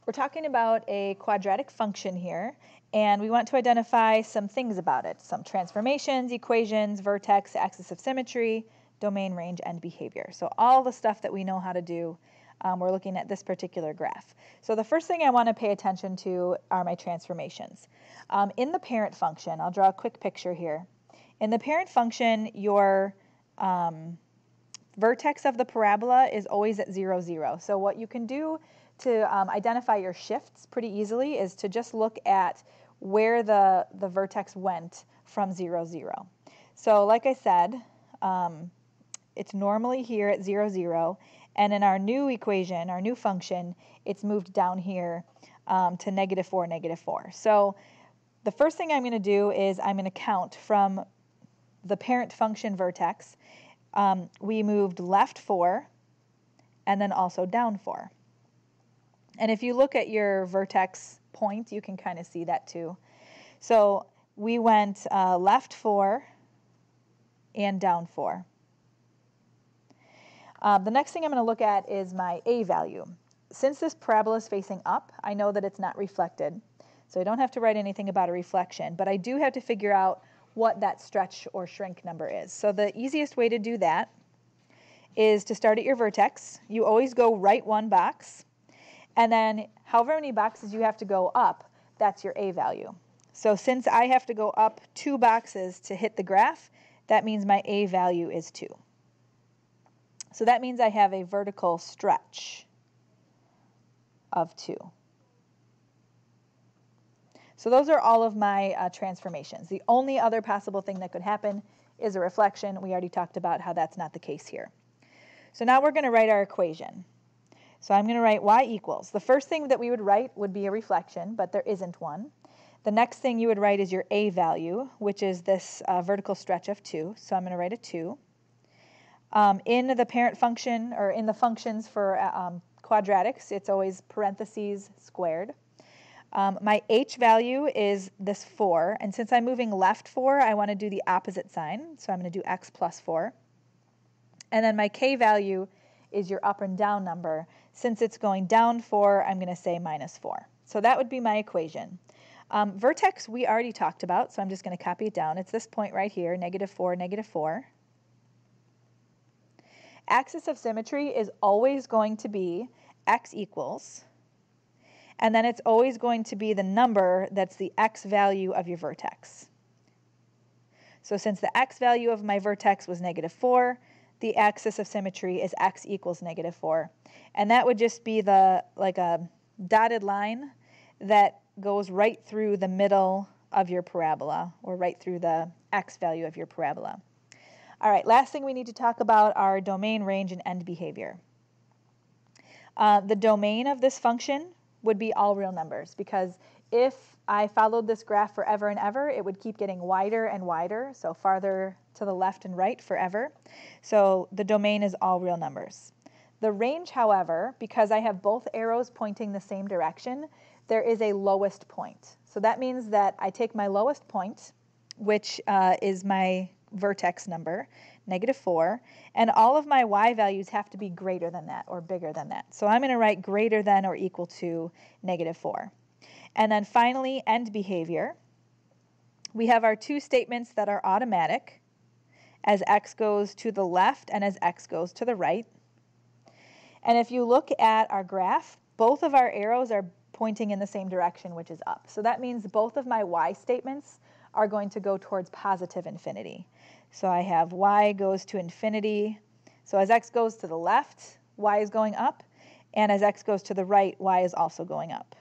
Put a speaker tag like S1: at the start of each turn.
S1: We're talking about a quadratic function here, and we want to identify some things about it, some transformations, equations, vertex, axis of symmetry, domain, range, and behavior. So all the stuff that we know how to do, we're looking at this particular graph. So the first thing I want to pay attention to are my transformations. In the parent function, I'll draw a quick picture here. In the parent function, your vertex of the parabola is always at 0, 0. So what you can do to identify your shifts pretty easily is to just look at where the vertex went from 0, 0. So like I said, it's normally here at 0, 0. And in our new equation, our new function, it's moved down here to negative 4, negative 4. So the first thing I'm going to do is I'm going to count from the parent function vertex. We moved left 4 and then also down 4. And if you look at your vertex point, you can kind of see that too. So we went left 4 and down 4. The next thing I'm going to look at is my A value. Since this parabola is facing up, I know that it's not reflected. So I don't have to write anything about a reflection, but I do have to figure out what that stretch or shrink number is. So the easiest way to do that is to start at your vertex. You always go right one box, and then however many boxes you have to go up, that's your A value. So since I have to go up 2 boxes to hit the graph, that means my A value is 2. So that means I have a vertical stretch of 2. So those are all of my transformations. The only other possible thing that could happen is a reflection. We already talked about how that's not the case here. So now we're going to write our equation. So I'm going to write y equals. The first thing that we would write would be a reflection, but there isn't one. The next thing you would write is your A value, which is this vertical stretch of 2. So I'm going to write a 2. In the parent function, or in the functions for quadratics, it's always parentheses squared. My h value is this 4, and since I'm moving left 4, I want to do the opposite sign, so I'm going to do x plus 4. And then my k value is your up and down number. Since it's going down 4, I'm going to say minus 4. So that would be my equation. Vertex we already talked about, so I'm just going to copy it down. It's this point right here, negative 4, negative 4. Axis of symmetry is always going to be x equals, and then it's always going to be the number that's the x value of your vertex. So since the x value of my vertex was negative 4, the axis of symmetry is x equals negative 4. And that would just be like a dotted line that goes right through the middle of your parabola, or right through the x value of your parabola. All right, last thing we need to talk about are domain, range, and end behavior. The domain of this function would be all real numbers, because if I followed this graph forever and ever, it would keep getting wider and wider, so farther to the left and right forever. So the domain is all real numbers. The range, however, because I have both arrows pointing the same direction, there is a lowest point. So that means that I take my lowest point, which is my vertex number, negative 4, and all of my y values have to be greater than that or bigger than that. So I'm going to write greater than or equal to negative 4. And then finally, end behavior. We have our 2 statements that are automatic as x goes to the left and as x goes to the right. And if you look at our graph, both of our arrows are pointing in the same direction, which is up. So that means both of my y statements are going to go towards positive infinity. So I have y goes to infinity. So as x goes to the left, y is going up, and as x goes to the right, y is also going up.